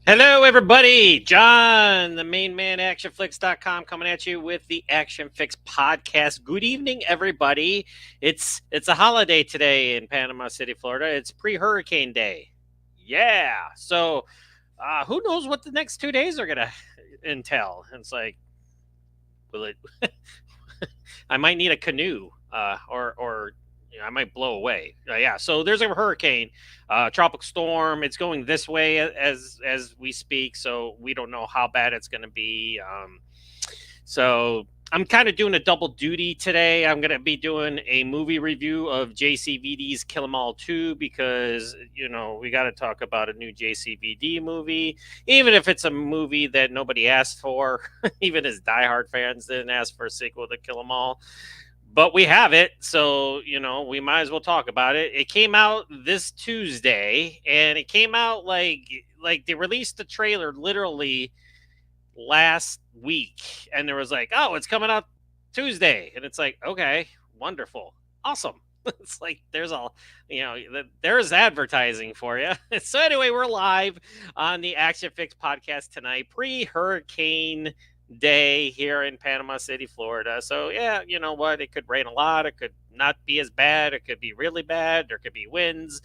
Hello, everybody. John, the main man, ACTION-FLIX.com, coming at you with the Action Fix podcast. Good evening, everybody. It's a holiday today in Panama City, Florida. It's pre-hurricane day. Yeah. So, who knows what the next 2 days are gonna entail? It's like, will it? I might need a canoe, or I might blow away. Yeah. So there's a hurricane, tropical storm. It's going this way as we speak. So we don't know how bad it's going to be. So I'm kind of doing a double duty today. I'm going to be doing a movie review of JCVD's Kill 'Em All 2 because, we got to talk about a new JCVD movie, even if it's a movie that nobody asked for, even as diehard fans didn't ask for a sequel to Kill 'Em All. But we have it, so we might as well talk about it. It came out this Tuesday, and it came out like they released the trailer literally last week, and there was like, oh, it's coming out Tuesday, and it's like, okay, wonderful, awesome. It's like there's advertising for you. So anyway, we're live on the Action Fix podcast tonight, pre-hurricane day here in Panama City, Florida. So yeah, you know what? It could rain a lot. It could not be as bad. It could be really bad. There could be winds.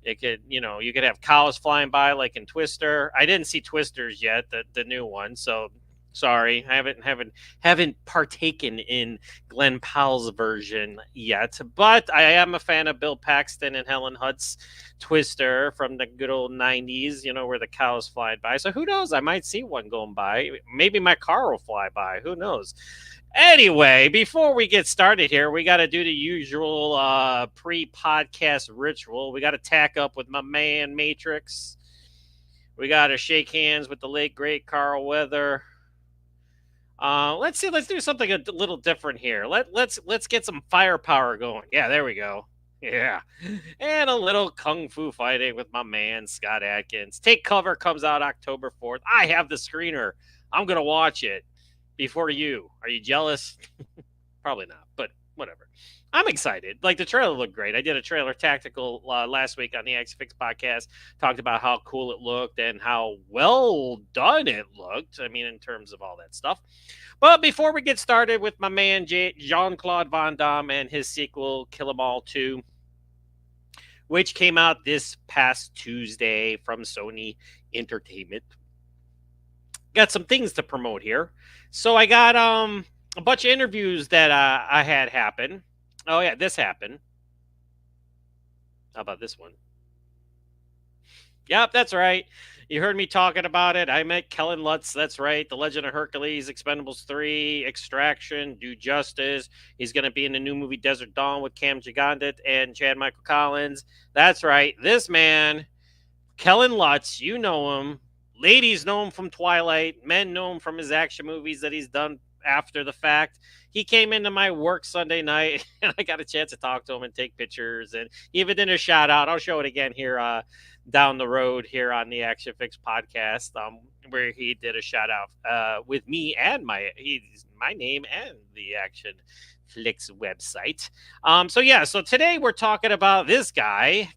It could, you could have cows flying by like in Twister. I didn't see Twisters yet, the new one. So sorry, I haven't partaken in Glenn Powell's version yet. But I am a fan of Bill Paxton and Helen Hunt's Twister from the good old 90s, where the cows fly by. So who knows? I might see one going by. Maybe my car will fly by. Who knows? Anyway, before we get started here, we got to do the usual pre-podcast ritual. We got to tack up with my man Matrix. We got to shake hands with the late great Carl Weather. Let's see. Let's do something a little different here. Let's get some firepower going. Yeah, there we go. Yeah, and a little kung fu fighting with my man Scott Adkins. Take Cover comes out October 4th. I have the screener. I'm gonna watch it before you. Are you jealous? Probably not, but whatever. I'm excited. Like, the trailer looked great. I did a trailer tactical last week on the Action Fix podcast. Talked about how cool it looked and how well done it looked. I mean, in terms of all that stuff. But before we get started with my man Jean-Claude Van Damme and his sequel, Kill 'Em All 2, which came out this past Tuesday from Sony Entertainment. Got some things to promote here. So I got a bunch of interviews that I had happen. Oh yeah, this happened. How about this one? Yep, that's right. You heard me talking about it. I met Kellen Lutz. That's right. The Legend of Hercules, Expendables 3, Extraction, Do Justice. He's going to be in the new movie Desert Dawn with Cam Gigandit and Chad Michael Collins. That's right. This man, Kellen Lutz, you know him. Ladies know him from Twilight. Men know him from his action movies that he's done after the fact. He came into my work Sunday night, and I got a chance to talk to him and take pictures. And he even did a shout out. I'll show it again here down the road here on the Action Fix podcast, where he did a shout out with me and my name and the Action Flix website. So today we're talking about this guy.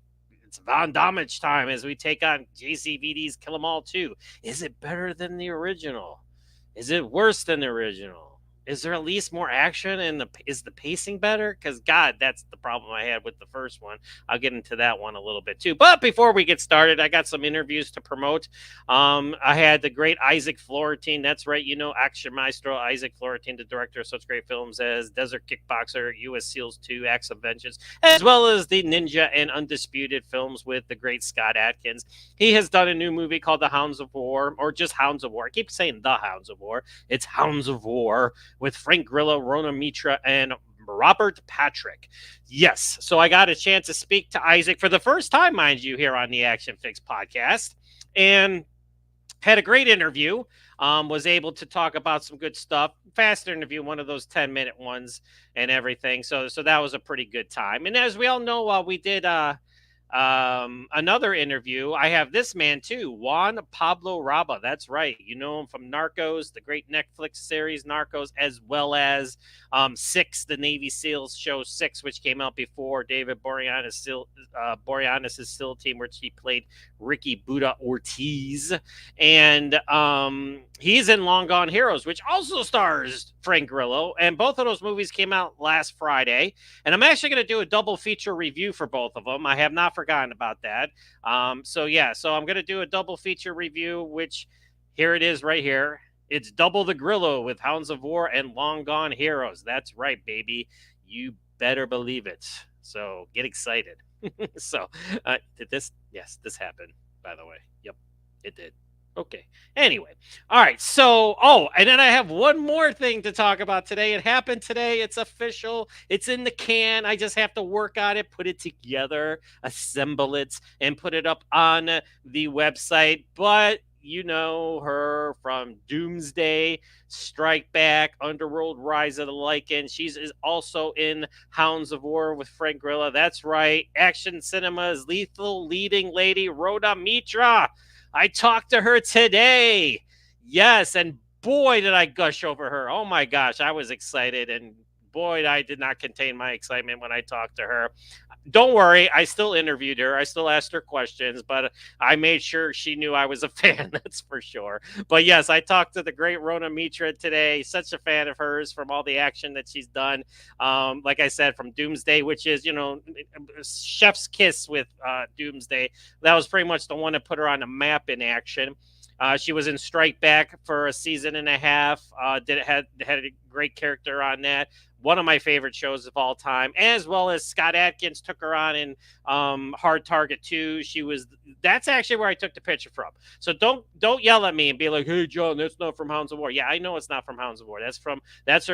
It's Von Dammage time as we take on JCVD's Kill 'Em All 2. Is it better than the original? Is it worse than the original? Is there at least more action, and is the pacing better? Because, God, that's the problem I had with the first one. I'll get into that one a little bit, too. But before we get started, I got some interviews to promote. I had the great Isaac Florentine. That's right. Action Maestro Isaac Florentine, the director of such great films as Desert Kickboxer, U.S. SEALs 2, Acts of Vengeance, as well as the Ninja and Undisputed films with the great Scott Adkins. He has done a new movie called The Hounds of War, or just Hounds of War. I keep saying The Hounds of War. It's Hounds of War, with Frank Grillo, Rona Mitra, and Robert Patrick. Yes, so I got a chance to speak to Isaac for the first time, mind you, here on the Action Fix podcast, and had a great interview. Was able to talk about some good stuff. Fast interview, one of those 10-minute ones and everything. So that was a pretty good time. And as we all know, we did Another interview, I have this man too, Juan Pablo Raba. That's right. You know him from Narcos, the great Netflix series Narcos, as well as Six, the Navy SEALs show Six, which came out before David Boreanaz's SEAL team, which he played Ricky Buddha Ortiz. And he's in Long Gone Heroes, which also stars Frank Grillo. And both of those movies came out last Friday. And I'm actually going to do a double feature review for both of them. I have not forgotten about that. So I'm going to do a double feature review, which here it is right here. It's Double the Grillo with Hounds of War and Long Gone Heroes. That's right, baby. You better believe it. So get excited. Did this? Yes, this happened, by the way. Yep, it did. Okay. Anyway. All right. So, and then I have one more thing to talk about today. It happened today. It's official. It's in the can. I just have to work on it, put it together, assemble it, and put it up on the website. But you know her from Doomsday, Strike Back, Underworld, Rise of the Lycan. She's is also in Hounds of War with Frank Grillo. That's right. Action Cinema's lethal leading lady, Rhoda Mitra. I talked to her today. Yes, and boy, did I gush over her. Oh my gosh, I was excited, and boy, I did not contain my excitement when I talked to her. Don't worry, I still interviewed her. I still asked her questions, but I made sure she knew I was a fan, that's for sure. But yes, I talked to the great Rhoda Mitra today. Such a fan of hers from all the action that she's done. Like I said, from Doomsday, which is, chef's kiss with Doomsday. That was pretty much the one that put her on the map in action. She was in Strike Back for a season and a half. Had a great character on that. One of my favorite shows of all time, as well as Scott Adkins took her on in Hard Target 2. That's actually where I took the picture from. So don't yell at me and be like, "Hey John, that's not from Hounds of War." Yeah, I know it's not from Hounds of War. That's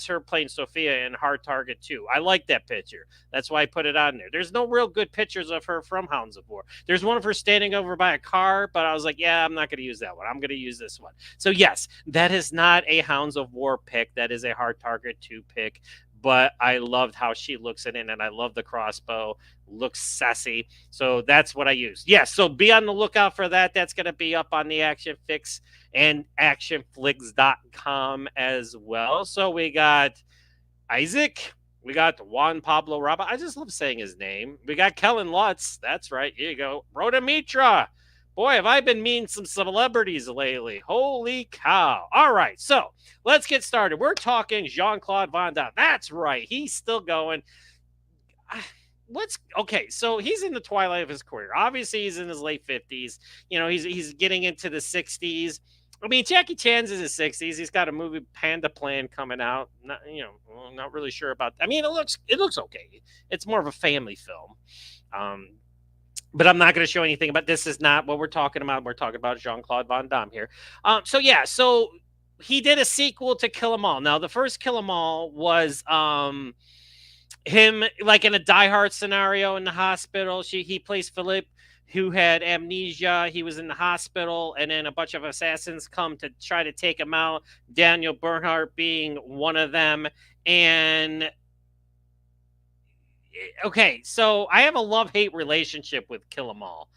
her playing Sophia in Hard Target 2. I like that picture. That's why I put it on there. There's no real good pictures of her from Hounds of War. There's one of her standing over by a car, but I was like, yeah, I'm not going to use that one. I'm going to use this one. So yes, that is not a Hounds of War pick. That is a Hard Target 2 pick. But I loved how she looks in it, and I love the crossbow. Looks sassy. So that's what I use. Yes, so be on the lookout for that. That's going to be up on the Action Fix and ACTION-FLIX.com as well. So we got Isaac. We got Juan Pablo Raba. I just love saying his name. We got Kellen Lutz. That's right. Here you go. Rhoda Mitra. Boy, have I been meeting some celebrities lately. Holy cow. All right, so let's get started. We're talking Jean-Claude Van Damme. That's right. He's still going. Okay, so he's in the twilight of his career. Obviously, he's in his late 50s. He's getting into the 60s. I mean, Jackie Chan's in his 60s. He's got a movie Panda Plan coming out. Not really sure about that. I mean, it looks okay. It's more of a family film. But I'm not going to show anything about this. Is not what we're talking about. We're talking about Jean-Claude Van Damme here. So he did a sequel to Kill 'Em All. Now, the first Kill 'Em All was him like in a Die Hard scenario in the hospital. He plays Philippe, who had amnesia. He was in the hospital, and then a bunch of assassins come to try to take him out. Daniel Bernhardt being one of them. And okay, so I have a love-hate relationship with Kill 'Em All.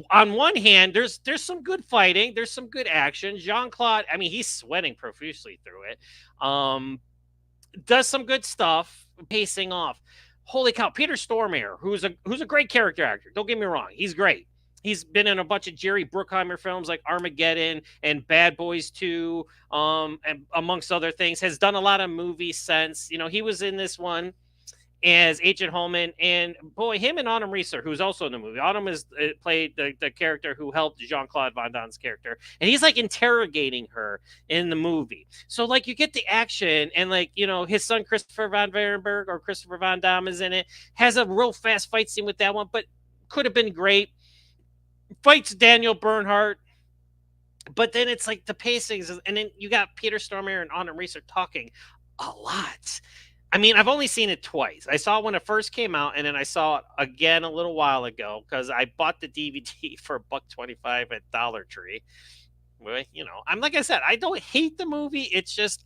On one hand, there's some good fighting, there's some good action. Jean-Claude, I mean, he's sweating profusely through it. Does some good stuff, pacing off. Holy cow, Peter Stormare, who's a great character actor. Don't get me wrong, he's great. He's been in a bunch of Jerry Bruckheimer films like Armageddon and Bad Boys 2, and amongst other things. Has done a lot of movies since. He was in this one as Agent Holman, and boy, him and Autumn Reeser, who's also in the movie. Autumn is played the character who helped Jean-Claude Van Damme's character, and he's like interrogating her in the movie. So like you get the action, and his son Christopher Van Varenberg or Christopher Van Damme is in it. Has a real fast fight scene with that one, but could have been great. Fights Daniel Bernhardt. But then it's like the pacings, and then you got Peter Stormare and Autumn Reeser talking a lot. I mean, I've only seen it twice. I saw it when it first came out, and then I saw it again a little while ago because I bought the DVD for $1.25 at Dollar Tree. Well, I'm like I said, I don't hate the movie. It's just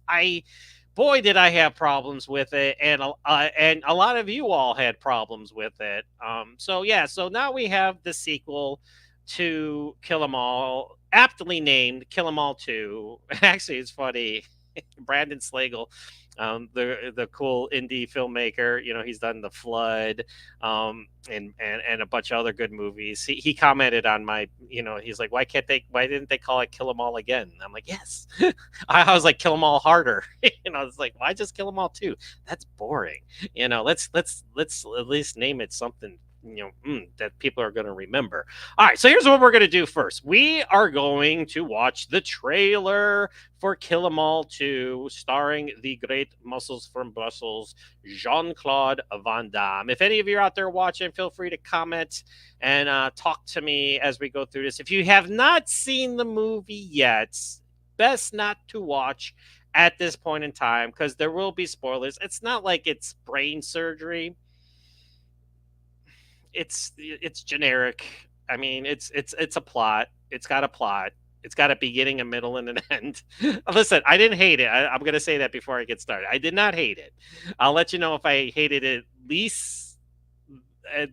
boy, did I have problems with it, and a lot of you all had problems with it. So yeah, so now we have the sequel to Kill 'Em All, aptly named Kill 'Em All 2. Actually, it's funny. Brandon Slagle, the cool indie filmmaker. He's done The Flood, and a bunch of other good movies. He commented on my, he's like, why didn't they call it Kill 'Em All again? And I'm like, yes. I was like, kill them all harder. It's like, why just kill them all too? That's boring. Let's at least name it something that people are going to remember. All right, so here's what we're going to do first. We are going to watch the trailer for Kill 'Em All 2, starring the great muscles from Brussels, Jean-Claude Van Damme. If any of you are out there watching, feel free to comment and talk to me as we go through this. If you have not seen the movie yet, best not to watch at this point in time because there will be spoilers. It's not like it's brain surgery. It's generic. I mean, it's a plot. It's got a plot. It's got a beginning, a middle, and an end. Listen, I didn't hate it. I'm going to say that before I get started. I did not hate it. I'll let you know if I hated it least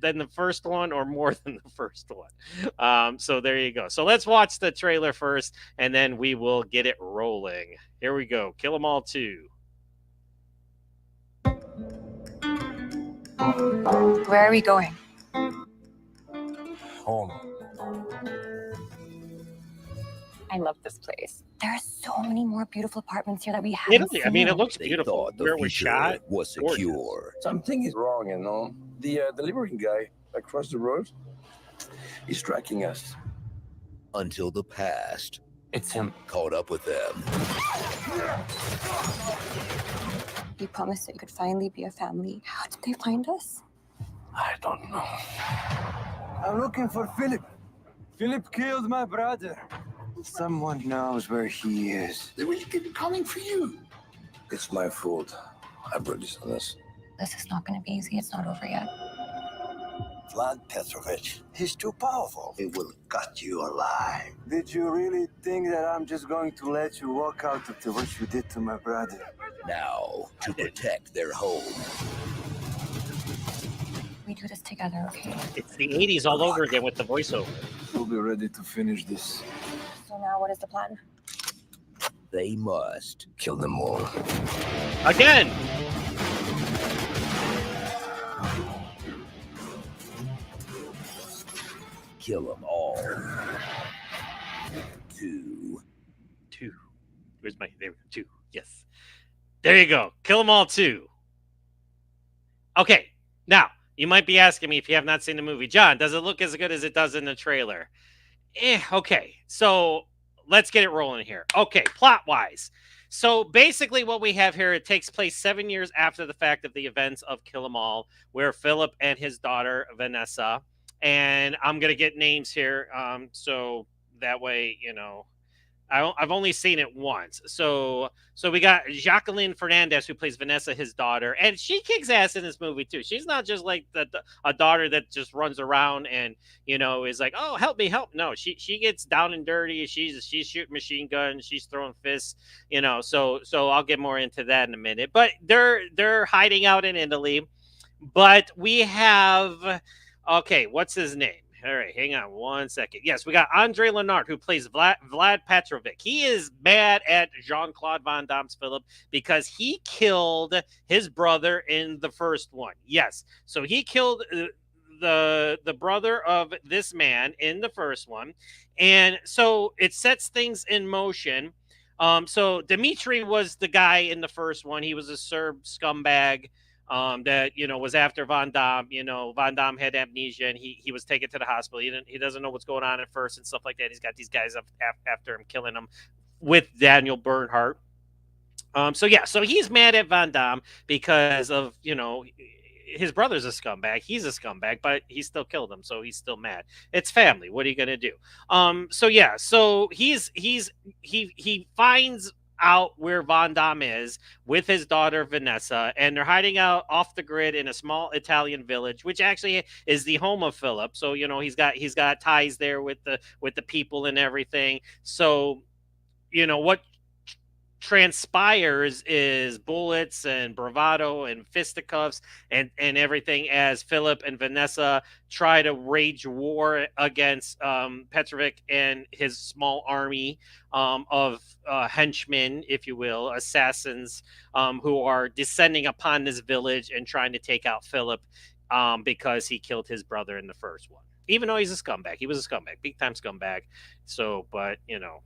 than the first one or more than the first one. So there you go. So let's watch the trailer first, and then we will get it rolling. Here we go. Kill 'Em All 2. Where are we going? Home. I love this place. There are so many more beautiful apartments here that we haven't Italy. seen. I mean, it looks They beautiful. thought the Where it was future shot was gorgeous. secure Something is wrong, The delivering guy across the road is tracking us. until the past It's him. caught up with them. You promised that you could finally be a family. How did they find us? I don't know. I'm looking for Philip. Philip killed my brother. Someone knows where he is. They will keep coming for you. It's my fault. I brought this on us. This is not going to be easy. It's not over yet. Vlad Petrovich, he's too powerful. He will gut you alive. Did you really think that I'm just going to let you walk out after what you did to my brother? Now, to protect their home, We do this together, okay? It's the 80s all over again with the voiceover. We'll be ready to finish this. So now what is the plan? they must Kill them all. Again. kill them all. 2. Where's my, there we go, 2. Yes. There you go. Kill 'Em All 2. Okay. Now, you might be asking me if you have not seen the movie, John, does it look as good as it does in the trailer? Okay. So let's get it rolling here. Okay. Plot wise. So basically what we have here, it takes place 7 years after the fact of the events of Kill 'Em All, where Philip and his daughter, Vanessa, and I'm going to get names here. So that way, I've only seen it once. So we got Jacqueline Fernandez, who plays Vanessa, his daughter, and she kicks ass in this movie too. She's not just like a daughter that just runs around and is like, oh, help me, help. No, she gets down and dirty. She's shooting machine guns. She's throwing fists. So I'll get more into that in a minute. But they're hiding out in Italy. But we have, okay, what's his name? All right, hang on 1 second. Yes, we got Andre Lenard, who plays Vlad Petrovic. He is mad at Jean-Claude Van Damme's Philip because he killed his brother in the first one. Yes, so he killed the brother of this man in the first one, and so it sets things in motion. So Dimitri was the guy in the first one. He was a Serb scumbag. That was after Van Damme. Van Damme had amnesia and he was taken to the hospital. He doesn't know what's going on at first and stuff like that. He's got these guys after him, killing him with Daniel Bernhardt. So he's mad at Van Damme because of his brother's a scumbag. He's a scumbag, but he still killed him, so he's still mad. It's family. What are you gonna do? So he finds out where Van Damme is with his daughter Vanessa, and they're hiding out off the grid in a small Italian village, which actually is the home of Philip. So he's got ties there with the people and everything. So what transpires is bullets and bravado and fisticuffs and everything as Philip and Vanessa try to wage war against Petrovic and his small army of henchmen, if you will, assassins who are descending upon this village and trying to take out Philip because he killed his brother in the first one. Even though he's a scumbag, he was a scumbag, big time scumbag. So, but you know,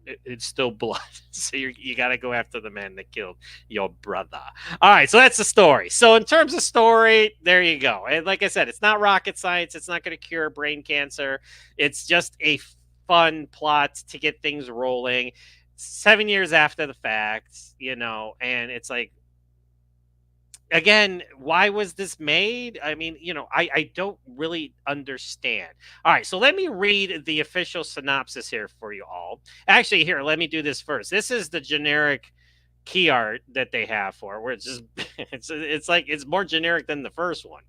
it's still blood. So you got to go after the man that killed your brother. All right, so that's the story. So in terms of story, there you go. And like I said, it's not rocket science. It's not going to cure brain cancer. It's just a fun plot to get things rolling. 7 years after the fact, you know, and it's like, again, why was this made? I mean, you know, I don't really understand. All right, so let me read the official synopsis here for you all. Actually, here, let me do this first. This is the generic key art that they have for it, where it's just it's like it's more generic than the first one.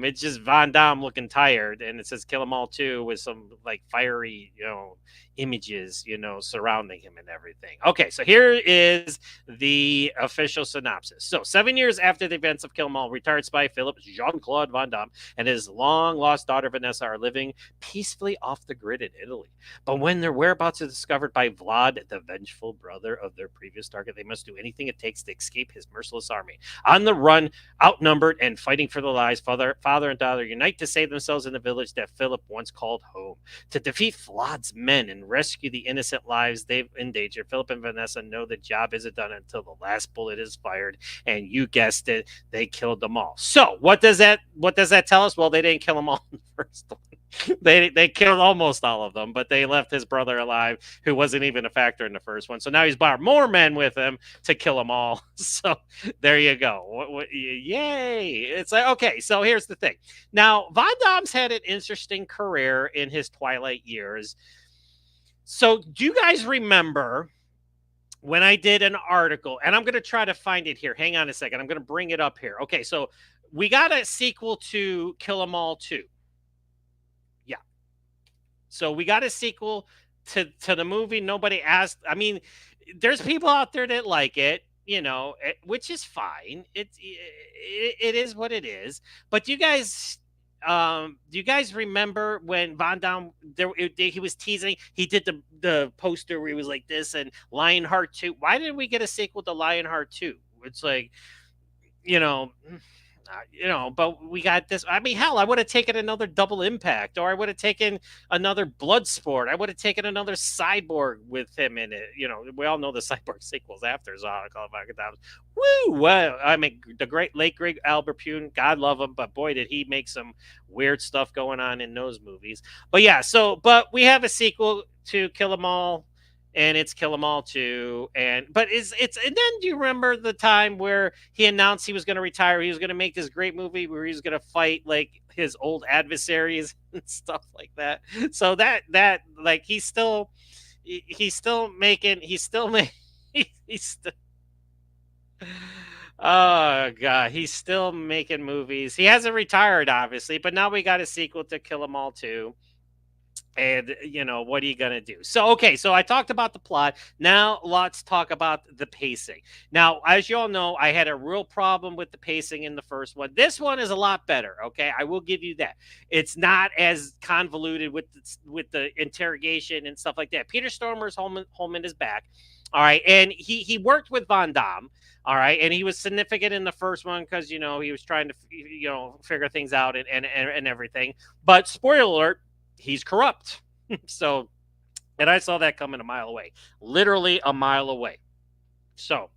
It's just Von Damme looking tired, and it says "Kill 'Em All 2" with some like fiery, you know, images, you know, surrounding him and everything. Okay, so here is the official synopsis. So, 7 years after the events of Kill 'Em All, retired spy Philip Jean-Claude Van Damme and his long-lost daughter Vanessa are living peacefully off the grid in Italy. But when their whereabouts are discovered by Vlad, the vengeful brother of their previous target, they must do anything it takes to escape his merciless army. On the run, outnumbered and fighting for their lives, father and daughter unite to save themselves in the village that Philip once called home. To defeat Vlad's men and rescue the innocent lives they've endangered, Philip and Vanessa know the job isn't done until the last bullet is fired, and you guessed it, they killed them all. So what does that tell us? Well, they didn't kill them all in the first one. They killed almost all of them, but they left his brother alive, who wasn't even a factor in the first one. So now he's brought more men with him to kill them all. So there you go. Yay! It's like, okay. So here's the thing. Now Von Damme's had an interesting career in his twilight years. So do you guys remember when I did an article? And I'm going to try to find it here. Hang on a second. I'm going to bring it up here. Okay, so we got a sequel to Kill 'Em All 2. So we got a sequel to the movie. Nobody asked. I mean, there's people out there that like it, you know, which is fine. It is what it is. But do you guys remember when Von Damme he was teasing? He did the poster where he was like this and Lionheart 2. Why didn't we get a sequel to Lionheart 2? It's like, you know. But we got this. I mean, hell, I would have taken another Double Impact, or I would have taken another Bloodsport. I would have taken another Cyborg with him in it. You know, we all know the Cyborg sequels after Woo! Well, I mean, the late great Albert Pune, God love him, but boy, did he make some weird stuff going on in those movies. But yeah, but we have a sequel to Kill 'Em All. And it's Kill 'Em All 2. And then do you remember the time where he announced he was going to retire? He was going to make this great movie where he was going to fight like his old adversaries and stuff like that. So that like he's still making oh god, he's still making movies. He hasn't retired obviously, but now we got a sequel to Kill 'Em All 2. And, you know, what are you going to do? So, okay, so I talked about the plot. Now, let's talk about the pacing. Now, as you all know, I had a real problem with the pacing in the first one. This one is a lot better, okay? I will give you that. It's not as convoluted with the interrogation and stuff like that. Peter Stormer's Holman is back, all right? And he worked with Von Damme, all right? And he was significant in the first one because, you know, he was trying to, you know, figure things out and everything. But, spoiler alert, he's corrupt. So, and I saw that coming a mile away, literally a mile away. So,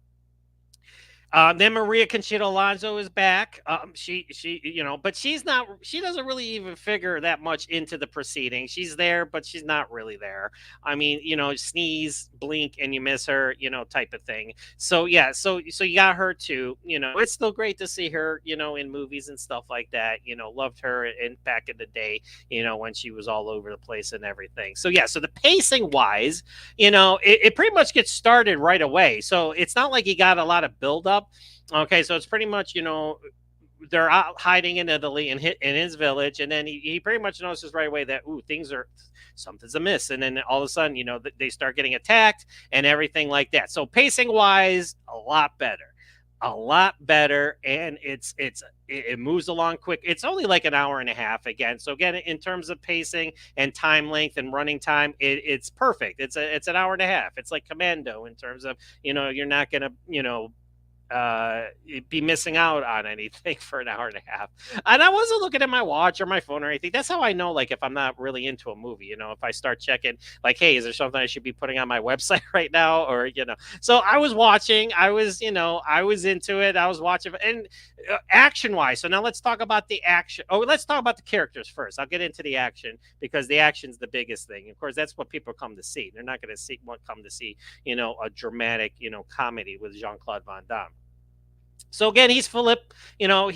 then Maria Conchita Alonso is back. She, you know, but she doesn't really even figure that much into the proceedings. She's there, but she's not really there. I mean, you know, sneeze, blink, and you miss her, you know, type of thing. So yeah, so you got her too. You know, it's still great to see her, you know, in movies and stuff like that. You know, loved her back in the day, you know, when she was all over the place and everything. So yeah, so the pacing wise, you know, it pretty much gets started right away. So it's not like you got a lot of build up. Okay, so it's pretty much, you know, they're out hiding in Italy in his village, and then he pretty much notices right away that something's amiss, and then all of a sudden, they start getting attacked and everything like that. So pacing wise, a lot better, and it moves along quick. It's only like an hour and a half again. So again, in terms of pacing and time length and running time, it's perfect. It's an hour and a half. It's like Commando in terms of, you're not gonna, be missing out on anything for an hour and a half. And I wasn't looking at my watch or my phone or anything. That's how I know, like, if I'm not really into a movie, if I start checking, like, hey, is there something I should be putting on my website right now? Or, so I was watching, I was into it. I was watching, and action wise. So now let's talk about the action. Oh, let's talk about the characters first. I'll get into the action, because the action's the biggest thing. Of course, that's what people come to see. They're not going to come to see, a dramatic, comedy with Jean-Claude Van Damme. So again, he's Philip. He's a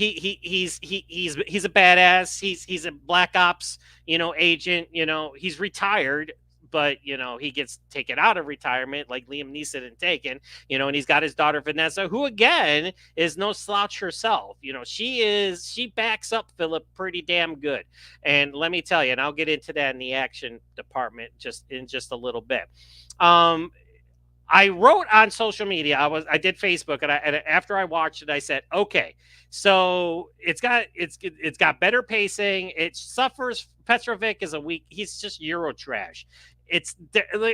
badass. He's a black ops, agent. He's retired, but he gets taken out of retirement like Liam Neeson in Taken. And he's got his daughter Vanessa, who again is no slouch herself. She backs up Philip pretty damn good. And let me tell you, and I'll get into that in the action department in just a little bit. I wrote on social media. I did Facebook, and after I watched it, I said, okay, so it's got better pacing. It suffers. Petrovic is he's just Euro trash. It's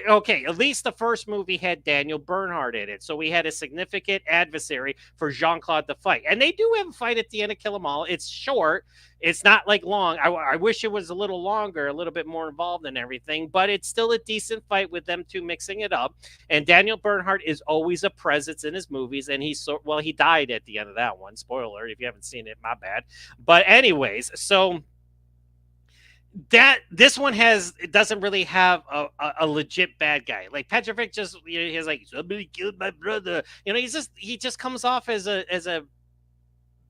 okay. At least the first movie had Daniel Bernhardt in it, so we had a significant adversary for Jean-Claude to fight. And they do have a fight at the end of Kill 'Em All. It's short. It's not like long. I wish it was a little longer, a little bit more involved in everything, but it's still a decent fight with them two mixing it up. And Daniel Bernhardt is always a presence in his movies, and he died at the end of that one. Spoiler, if you haven't seen it, my bad. But anyways, so this one doesn't really have a legit bad guy. Like Petrovic just he's like, somebody killed my brother. He just comes off as a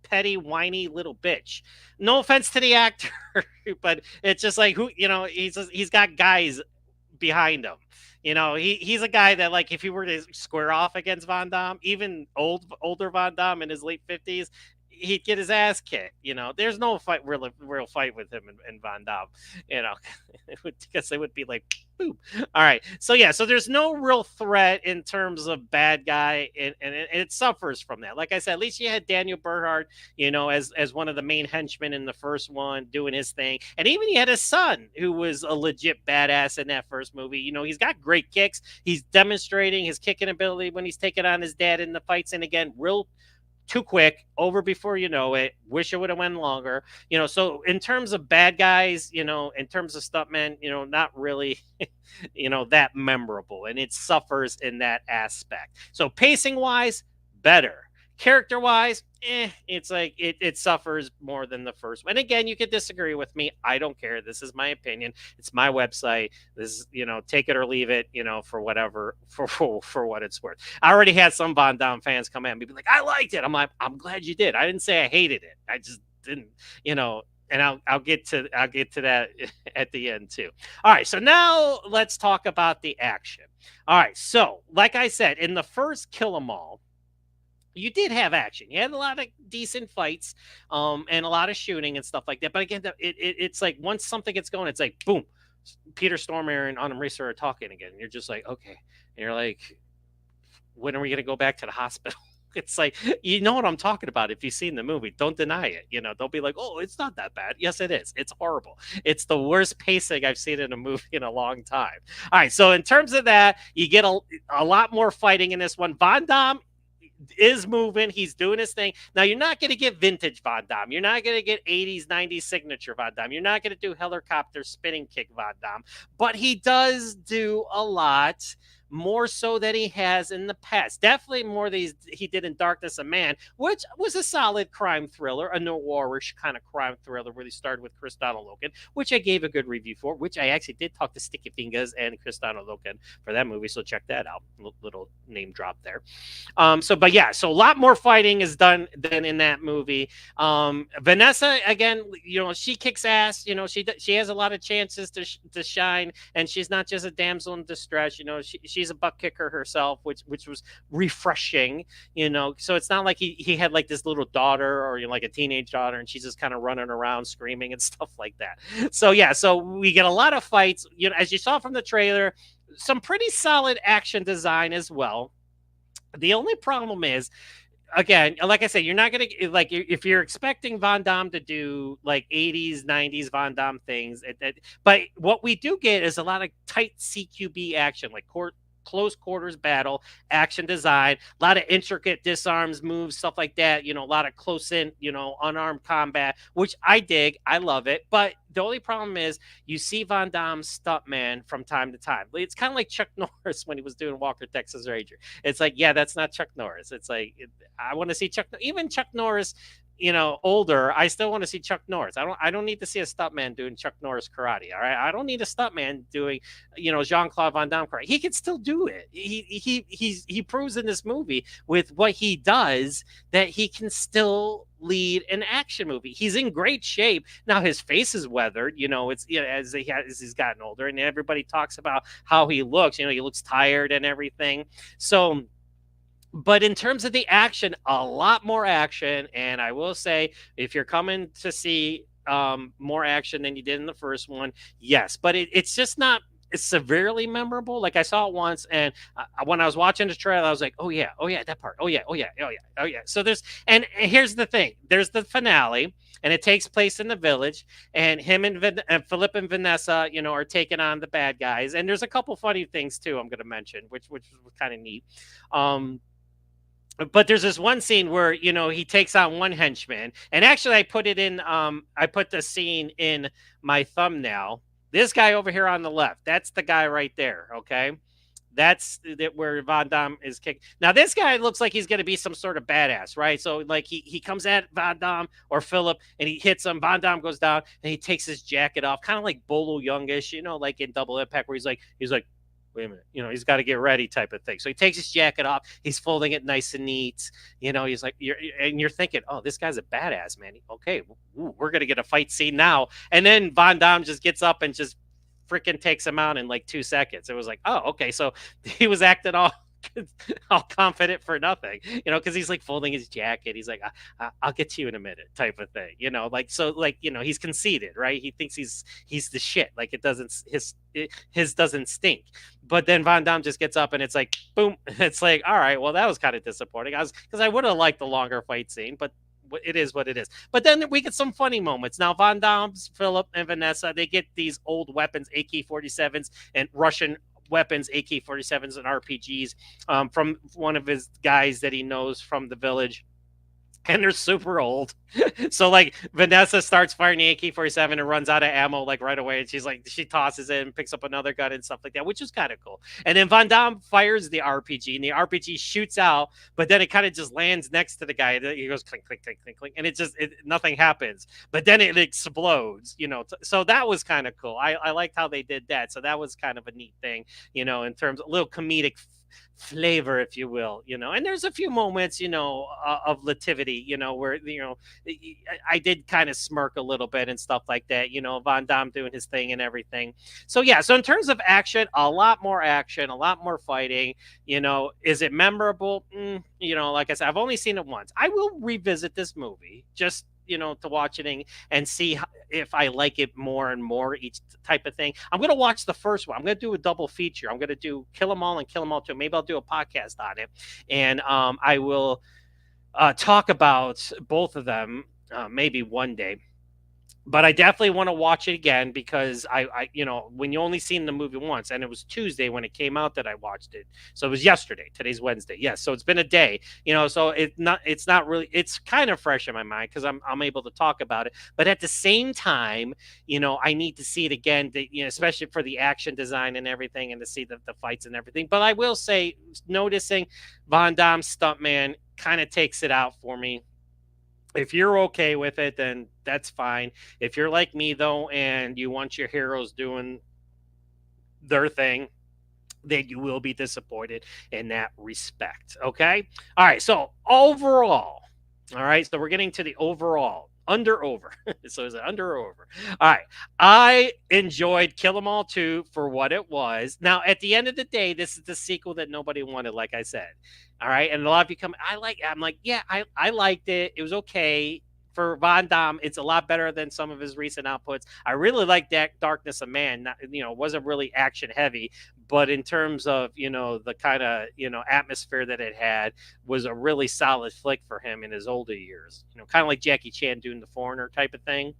petty, whiny little bitch. No offense to the actor, but it's just like he's got guys behind him. He's a guy that, like, if he were to square off against Van Damme, even older Van Damme in his late 50s, he'd get his ass kicked. There's no real fight with him and Van Damme, because it would be like, boom. All right. So yeah, so there's no real threat in terms of bad guy, and it suffers from that. Like I said, at least you had Daniel Bernhardt, as one of the main henchmen in the first one, doing his thing. And even he had his son, who was a legit badass in that first movie. He's got great kicks. He's demonstrating his kicking ability when he's taking on his dad in the fights. And again, real too quick, over before you know it. Wish it would have went longer. So in terms of bad guys, in terms of stuntmen, not really, that memorable, and it suffers in that aspect. So pacing wise, better. Character wise, it's like it suffers more than the first one. And again, you could disagree with me. I don't care. This is my opinion. It's my website. This is, take it or leave it, for whatever, for what it's worth. I already had some Van Damme fans come at me, be like, I liked it. I'm like, I'm glad you did. I didn't say I hated it. I just didn't, and I'll get to that at the end too. All right, so now let's talk about the action. All right, so like I said, in the first Kill 'Em All, you did have action. You had a lot of decent fights, and a lot of shooting and stuff like that. But again, it's like once something gets going, it's like boom, Peter Stormare and Autumn Racer are talking again. And you're just like, okay. And you're like, when are we gonna go back to the hospital? It's like, you know what I'm talking about. If you've seen the movie, don't deny it. Don't be like, oh, it's not that bad. Yes, it is. It's horrible. It's the worst pacing I've seen in a movie in a long time. All right, so in terms of that, you get a lot more fighting in this one. Van Damme is moving. He's doing his thing. Now, you're not going to get vintage Van Damme. You're not going to get 80s, 90s signature Van Damme. You're not going to do helicopter spinning kick Van Damme. But he does do a lot more so than he has in the past. Definitely more than he did in Darkness of Man, which was a solid crime thriller, a noirish kind of crime thriller, where he started with Chris Logan, which I gave a good review for, which I actually did talk to Sticky Fingers and Chris Logan for that movie, so check that out. Little name drop there. But yeah, so a lot more fighting is done than in that movie. Vanessa, again, she kicks ass. She has a lot of chances to shine, and she's not just a damsel in distress. She's she's a butt kicker herself, which was refreshing, so it's not like he had like this little daughter or like a teenage daughter and she's just kind of running around screaming and stuff like that. So yeah, so we get a lot of fights, as you saw from the trailer, some pretty solid action design as well. The only problem is, again, like I said, you're not going to, like, if you're expecting Van Damme to do like 80s, 90s Van Damme things, but what we do get is a lot of tight CQB action, like close quarters battle, action design, a lot of intricate disarms moves, stuff like that, a lot of close in, unarmed combat, which I dig. I love it. But the only problem is you see Van Damme's stuntman from time to time. It's kind of like Chuck Norris when he was doing Walker, Texas Ranger. It's like, yeah, that's not Chuck Norris. It's like, I want to see even Chuck Norris, older. I still want to see Chuck Norris. I don't need to see a stuntman doing Chuck Norris karate. All right. I don't need a stuntman doing, Jean-Claude Van Damme karate. He can still do it. He proves in this movie with what he does that he can still lead an action movie. He's in great shape. Now his face is weathered, it's, as he's gotten older, and everybody talks about how he looks, he looks tired and everything. So, but in terms of the action, a lot more action. And I will say, if you're coming to see more action than you did in the first one, yes, but it's just not severely memorable. Like, I saw it once, and when I was watching the trailer, I was like, oh yeah, that part, oh yeah. So and here's the thing, there's the finale, and it takes place in the village, and him and Philip and Vanessa, are taking on the bad guys. And there's a couple funny things too I'm going to mention, which was kind of neat. But there's this one scene where, he takes on one henchman. And actually, I put the scene in my thumbnail. This guy over here on the left, that's the guy right there, okay? That's where Van Damme is kicked. Now, this guy looks like he's going to be some sort of badass, right? So, like, he comes at Van Damme or Philip, and he hits him. Van Damme goes down, and he takes his jacket off, kind of like Bolo Youngish, like in Double Impact, where he's like, wait a minute, he's got to get ready type of thing. So he takes his jacket off, he's folding it nice and neat, he's like, you're thinking, oh, this guy's a badass, man. Okay, we're going to get a fight scene now. And then Van Damme just gets up and just freaking takes him out in like 2 seconds. It was like, oh, okay, so he was acting all confident for nothing, because he's like folding his jacket. He's like, I'll get to you in a minute type of thing, like, so, like, he's conceited, right? He thinks he's the shit. Like, his doesn't stink. But then Van Damme just gets up and it's like, boom. It's like, all right, well, that was kind of disappointing. Because I would have liked the longer fight scene, but it is what it is. But then we get some funny moments. Now, Van Damme's Philip and Vanessa, they get these old weapons, AK-47s and Russian weapons, AK-47s and RPGs, from one of his guys that he knows from the village. And they're super old. So, like, Vanessa starts firing the AK-47 and runs out of ammo, like, right away. And she tosses it and picks up another gun and stuff like that, which is kind of cool. And then Van Damme fires the RPG, and the RPG shoots out, but then it kind of just lands next to the guy. He goes clink, clink, clink, clink, clink, and nothing happens. But then it explodes, So that was kind of cool. I liked how they did that. So that was kind of a neat thing, in terms of a little comedic flavor, if you will, and there's a few moments, of lativity, where, I did kind of smirk a little bit and stuff like that, Van Damme doing his thing and everything. So yeah, so in terms of action, a lot more action, a lot more fighting, is it memorable? Like I said, I've only seen it once. I will revisit this movie just, to watch it and see if I like it more and more, each type of thing. I'm going to watch the first one. I'm going to do a double feature. I'm going to do Kill 'Em All and Kill 'Em All 2. Maybe I'll do a podcast on it. And I will talk about both of them maybe one day. But I definitely want to watch it again because I when you only seen the movie once, and it was Tuesday when it came out that I watched it. So it was yesterday. Today's Wednesday. Yes. So it's been a day, so it's not really, it's kind of fresh in my mind because I'm able to talk about it. But at the same time, I need to see it again, especially for the action design and everything, and to see the fights and everything. But I will say, noticing Van Damme's stuntman kind of takes it out for me. If you're okay with it, then that's fine. If you're like me, though, and you want your heroes doing their thing, then you will be disappointed in that respect. Okay? All right. So overall, all right. So we're getting to the overall. Under over. So is it under or over? All right. I enjoyed Kill 'Em All 2 for what it was. Now, at the end of the day, this is the sequel that nobody wanted, like I said. All right. And a lot of you come, I'm like, yeah, I liked it. It was okay. For Von Damme, it's a lot better than some of his recent outputs. I really like that Darkness of Man. Not, wasn't really action heavy, but in terms of, the kind of, atmosphere that it had, was a really solid flick for him in his older years. Kind of like Jackie Chan doing The Foreigner type of thing.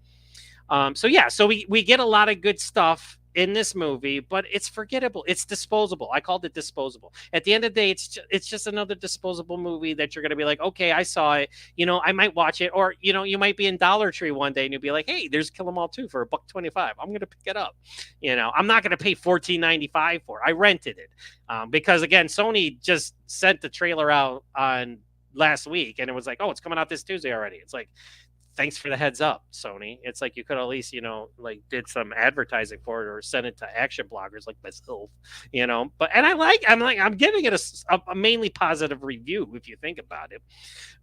So yeah, so we get a lot of good stuff in this movie, but it's forgettable. It's disposable. I called it disposable. At the end of the day, it's just another disposable movie that you're going to be like, okay, I saw it. I might watch it, or you might be in Dollar Tree one day and you'll be like, hey, there's Kill 'Em All 2 for $1.25. I'm going to pick it up. I'm not going to pay $14.95 for it. I rented it because again, Sony just sent the trailer out on last week, and it was like, oh, it's coming out this Tuesday already. It's like, thanks for the heads up, Sony. It's like you could at least, did some advertising for it or send it to action bloggers like myself, But I'm giving it a mainly positive review if you think about it.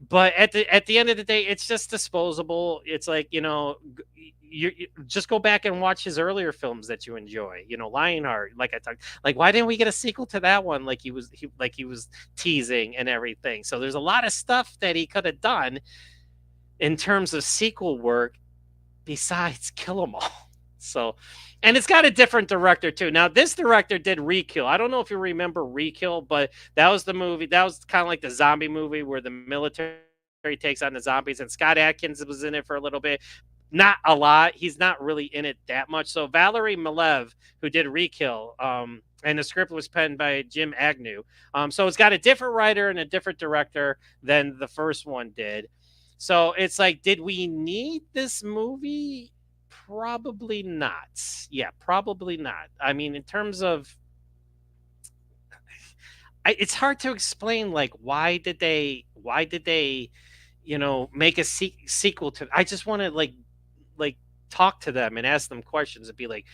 But at the end of the day, it's just disposable. It's like you just go back and watch his earlier films that you enjoy. Lionheart, like I talked, like why didn't we get a sequel to that one? Like he was teasing and everything. So there's a lot of stuff that he could have done in terms of sequel work besides Kill 'Em All. So, and it's got a different director too. Now, this director did Re-Kill. I don't know if you remember Re-Kill, but that was the movie. That was kind of like the zombie movie where the military takes on the zombies, and Scott Adkins was in it for a little bit. Not a lot. He's not really in it that much. So Valerie Malev, who did Re-Kill, and the script was penned by Jim Agnew. So it's got a different writer and a different director than the first one did. So it's like, did we need this movie? Probably not. Yeah, probably not. I mean, in terms of, it's hard to explain. Like, why did they, make a sequel to? I just want to like talk to them and ask them questions and be like,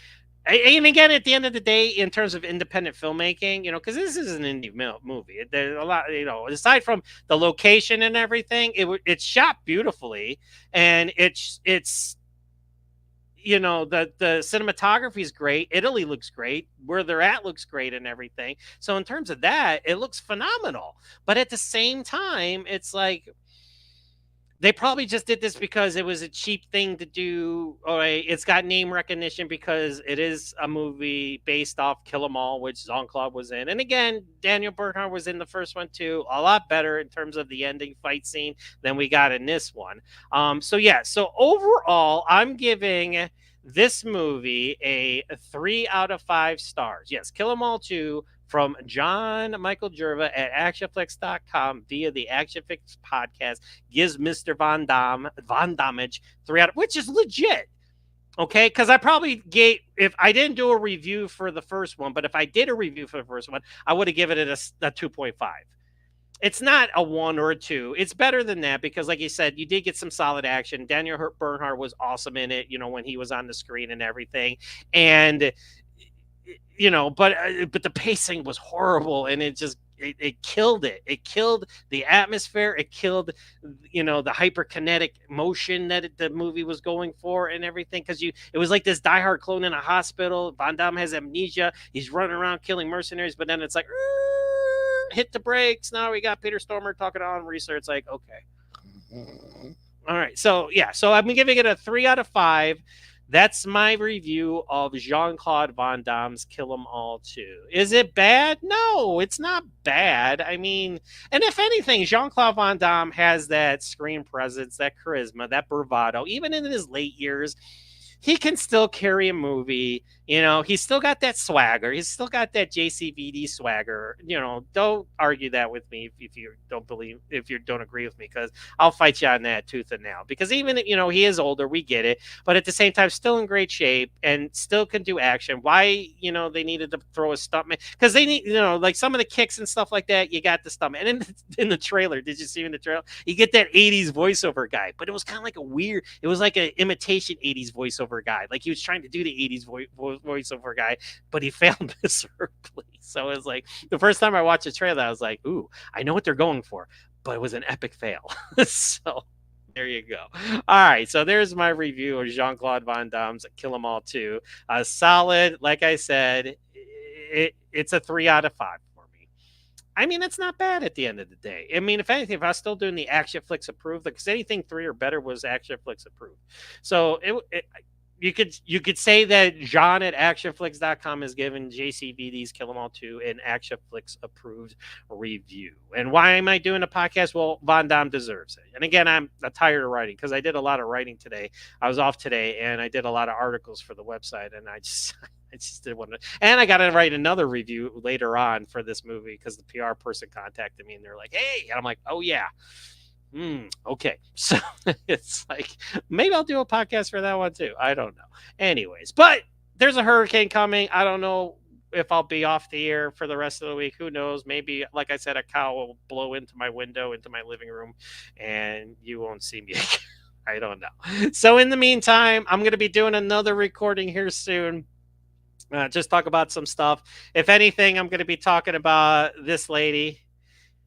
and again, at the end of the day, in terms of independent filmmaking, because this is an indie movie. There's a lot, aside from the location and everything, it's shot beautifully, and it's the cinematography is great. Italy looks great. Where they're at looks great and everything. So in terms of that, it looks phenomenal. But at the same time, it's like, they probably just did this because it was a cheap thing to do. All right, it's got name recognition because it is a movie based off Kill 'Em All, which Jean-Claude was in. And again, Daniel Bernhardt was in the first one too. A lot better in terms of the ending fight scene than we got in this one. So yeah, so overall, I'm giving this movie a 3 out of 5 stars. Yes, Kill 'Em All 2 from John Michael Gerva at ACTION-FLIX.com via the ACTION-FLIX podcast gives Mr. Von Dammage 3 out of, which is legit. Okay, because I probably gave, if I didn't do a review for the first one, but if I did a review for the first one, I would have given it a 2.5. It's not a 1 or a 2. It's better than that because, like you said, you did get some solid action. Daniel Bernhardt was awesome in it, when he was on the screen and everything. And but the pacing was horrible, and it killed it. It killed the atmosphere. It killed, the hyperkinetic motion that the movie was going for and everything. Because it was like this diehard clone in a hospital. Van Damme has amnesia. He's running around killing mercenaries, but then it's like, hit the brakes. Now we got Peter Stormer talking on research. It's like, okay. All right. So yeah. So I'm giving it a 3 out of 5. That's my review of Jean-Claude Van Damme's Kill 'Em All 2. Is it bad? No, it's not bad. I mean, and if anything, Jean-Claude Van Damme has that screen presence, that charisma, that bravado. Even in his late years, he can still carry a movie. He's still got that swagger. He's still got that JCVD swagger. Don't argue that with me if you don't agree with me, because I'll fight you on that tooth and nail. Because even, he is older, we get it, but at the same time, still in great shape and still can do action. Why, they needed to throw a stuntman? Because they need, like some of the kicks and stuff like that, you got the stuntman. And in the trailer, did you see in the trailer? You get that 80s voiceover guy, but it was kind of like it was like an imitation 80s voiceover guy. Like he was trying to do the 80s voiceover guy, but he failed miserably. So it was like, the first time I watched the trailer, I was like, ooh, I know what they're going for, but it was an epic fail. So There you go. All right, so there's my review of Jean-Claude Van Damme's Kill 'Em All 2. A solid, like I said, it's a 3 out of 5 for me. I mean, it's not bad at the end of the day. I mean, if anything, if I was still doing the ACTION-FLIX approved, because anything 3 or better was ACTION-FLIX approved. So you could say that John at ACTION-FLIX.com has given JCVD's Kill 'Em All 2 an ACTION-FLIX approved review. And why am I doing a podcast? Well, Van Damme deserves it. And again, I'm tired of writing because I did a lot of writing today. I was off today and I did a lot of articles for the website, and I just didn't want to. And I got to write another review later on for this movie because the PR person contacted me and they're like, "Hey," and I'm like, "Oh yeah." Okay. So it's like, maybe I'll do a podcast for that one too. I don't know. Anyways, but there's a hurricane coming. I don't know if I'll be off the air for the rest of the week. Who knows? Maybe, like I said, a cow will blow into my window, into my living room, and you won't see me again. I don't know. So in the meantime, I'm going to be doing another recording here soon. Just talk about some stuff. If anything, I'm going to be talking about this lady.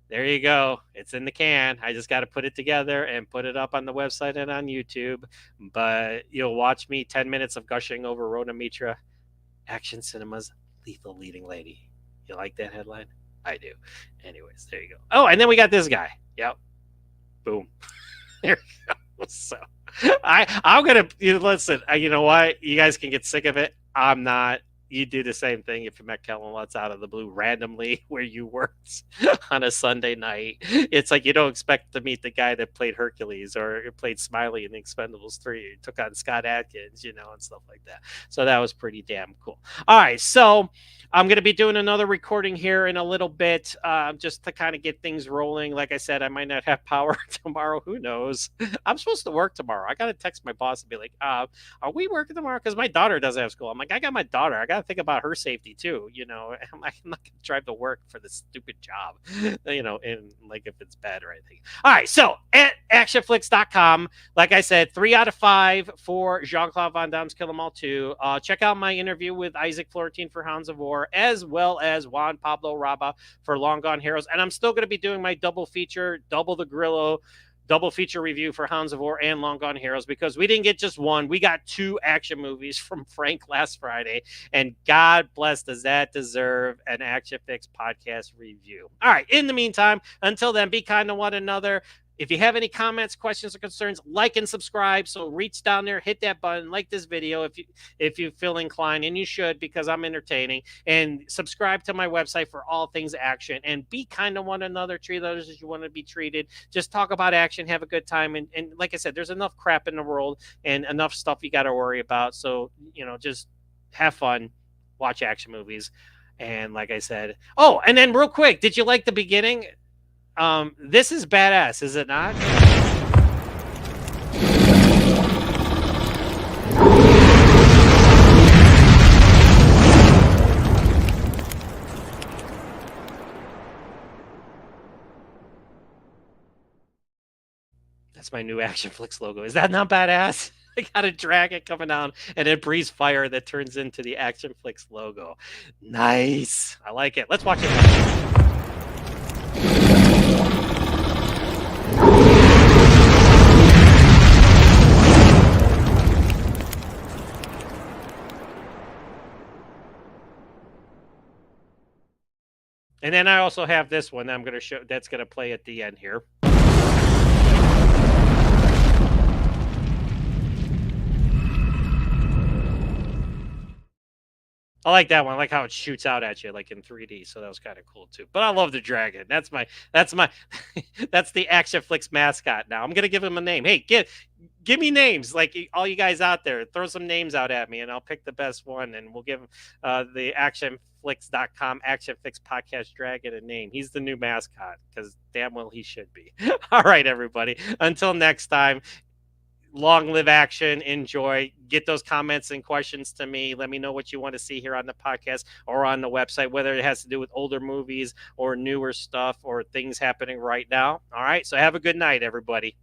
There you go. It's in the can. I just got to put it together and put it up on the website and on YouTube. But you'll watch me 10 minutes of gushing over Rhoda Mitra, Action Cinema's lethal leading lady. You like that headline? I do. Anyways, there you go. Oh, and then we got this guy. Yep. Boom. There you go. So I'm going to listen. You know what? You guys can get sick of it. I'm not. You do the same thing if you met Kellen Lutz out of the blue randomly where you worked on a Sunday night. It's like you don't expect to meet the guy that played Hercules or played Smiley in The Expendables 3. Took on Scott Adkins, and stuff like that. So that was pretty damn cool. All right, so I'm going to be doing another recording here in a little bit just to kind of get things rolling. Like I said, I might not have power tomorrow. Who knows? I'm supposed to work tomorrow. I got to text my boss and be like, are we working tomorrow? Because my daughter doesn't have school. I'm like, I got my daughter. I got to think about her safety too. I'm not going to drive to work for this stupid job, and like if it's bad or anything. All right. So at actionflix.com, like I said, 3 out of 5 for Jean-Claude Van Damme's Kill 'Em All 2. Check out my interview with Isaac Florentine for Hounds of War, as well as Juan Pablo Raba for Long Gone Heroes. And I'm still going to be doing my double feature, Double the Grillo, double feature review for Hounds of War and Long Gone Heroes, because we didn't get just one. We got 2 action movies from Frank last Friday. And God bless, does that deserve an ActionFlix podcast review. All right. In the meantime, until then, be kind to one another. If you have any comments, questions, or concerns, like and subscribe. So reach down there, hit that button, like this video if you feel inclined, and you should, because I'm entertaining. And subscribe to my website for all things action. And be kind to one another. Treat others as you want to be treated. Just talk about action, have a good time. And like I said, there's enough crap in the world and enough stuff you got to worry about. So, just have fun, watch action movies. And like I said, oh, and then real quick, did you like the beginning? This is badass, is it not? That's my new ActionFlix logo. Is that not badass? I got a dragon coming down and it breathes fire that turns into the ActionFlix logo. Nice. I like it. Let's watch it. And then I also have this one that I'm going to show, that's going to play at the end here. I like that one. I like how it shoots out at you like in 3D. So that was kind of cool too. But I love the dragon. That's the ActionFlix mascot now. I'm going to give him a name. Hey, give me names. Like all you guys out there, throw some names out at me and I'll pick the best one and we'll give the ActionFlix.com ActionFlix podcast dragon a name. He's the new mascot because damn well he should be. All right, everybody. Until next time. Long live action. Enjoy. Get those comments and questions to me. Let me know what you want to see here on the podcast or on the website, whether it has to do with older movies or newer stuff or things happening right now. All right. So have a good night, everybody.